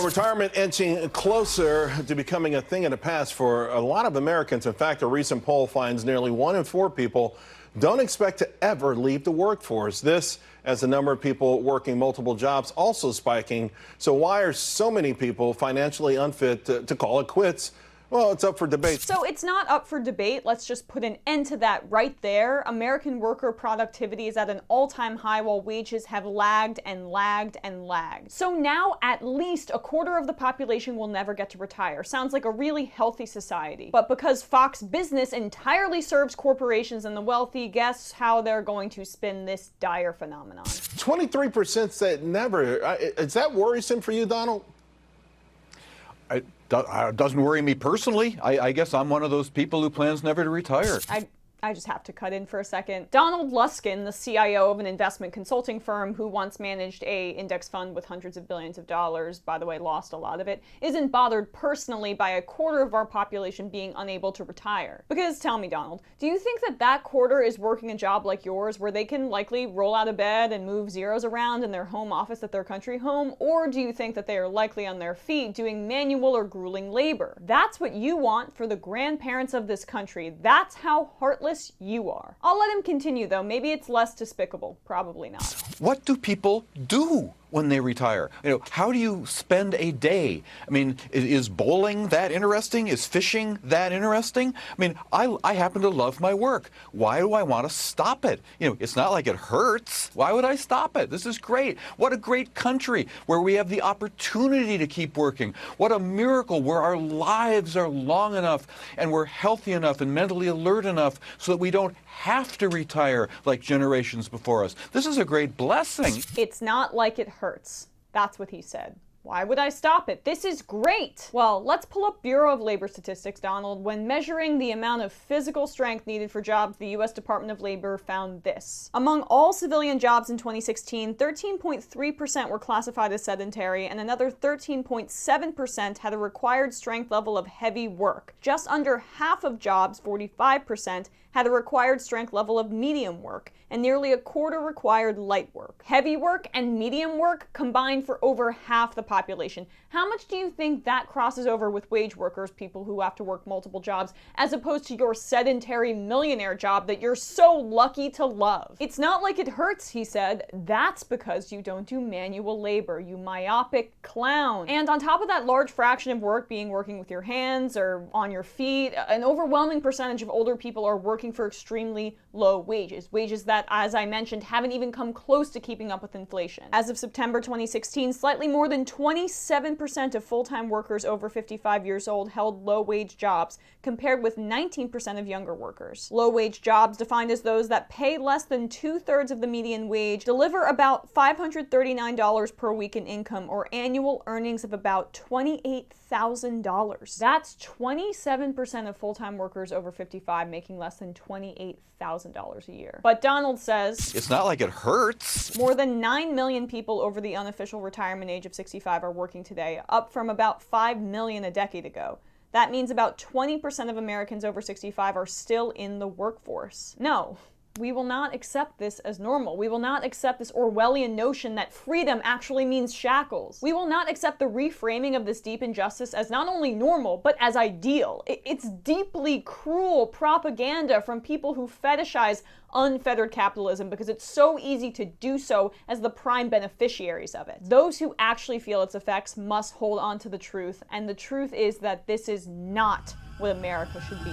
Retirement inching closer to becoming a thing of the past for a lot of Americans. In fact, a recent poll finds nearly 1 in 4 people don't expect to ever leave the workforce. This as the number of people working multiple jobs also spiking. So why are so many people financially unfit to call it quits? Well, it's up for debate. So it's not up for debate. Let's just put an end to that right there. American worker productivity is at an all-time high while wages have lagged and lagged and lagged. So now at least a quarter of the population will never get to retire. Sounds like a really healthy society. But because Fox Business entirely serves corporations and the wealthy, guess how they're going to spin this dire phenomenon? 23% said never. Is that worrisome for you, Donald? It doesn't worry me personally. I guess I'm one of those people who plans never to retire. I just have to cut in for a second. Donald Luskin, the CIO of an investment consulting firm who once managed a index fund with hundreds of billions of dollars, by the way, lost a lot of it, isn't bothered personally by a quarter of our population being unable to retire. Because tell me, Donald, do you think that that quarter is working a job like yours where they can likely roll out of bed and move zeros around in their home office at their country home? Or do you think that they are likely on their feet doing manual or grueling labor? That's what you want for the grandparents of this country. That's how heartless you are. I'll let him continue though. Maybe it's less despicable. Probably not. What do people do when they retire? How do you spend a day? I mean, is bowling that interesting? Is fishing that interesting? I mean, I happen to love my work. Why do I want to stop it? It's not like it hurts. Why would I stop it? This is great. What a great country where we have the opportunity to keep working. What a miracle where our lives are long enough and we're healthy enough and mentally alert enough so that we don't have to retire like generations before us. This is a great blessing. It's not like it hurts. That's what he said. Why would I stop it? This is great! Well, let's pull up Bureau of Labor statistics, Donald. When measuring the amount of physical strength needed for jobs, the U.S. Department of Labor found this. Among all civilian jobs in 2016, 13.3% were classified as sedentary, and another 13.7% had a required strength level of heavy work. Just under half of jobs, 45%, had a required strength level of medium work, and nearly a quarter required light work. Heavy work and medium work combined for over half the population. How much do you think that crosses over with wage workers, people who have to work multiple jobs, as opposed to your sedentary millionaire job that you're so lucky to love? It's not like it hurts, he said. That's because you don't do manual labor, you myopic clown. And on top of that large fraction of work being working with your hands or on your feet, an overwhelming percentage of older people are working for extremely low wages. Wages that, as I mentioned, haven't even come close to keeping up with inflation. As of September 2016, slightly more than 27% of full-time workers over 55 years old held low-wage jobs, compared with 19% of younger workers. Low-wage jobs, defined as those that pay less than 2/3 of the median wage, deliver about $539 per week in income, or annual earnings of about $28,000. That's 27% of full-time workers over 55 making less than $28,000 a year. But Donald says, it's not like it hurts. More than 9 million people over the unofficial retirement age of 65 are working today, up from about 5 million a decade ago. That means about 20% of Americans over 65 are still in the workforce. No. We will not accept this as normal. We will not accept this Orwellian notion that freedom actually means shackles. We will not accept the reframing of this deep injustice as not only normal, but as ideal. It's deeply cruel propaganda from people who fetishize unfettered capitalism because it's so easy to do so as the prime beneficiaries of it. Those who actually feel its effects must hold on to the truth, and the truth is that this is not what America should be.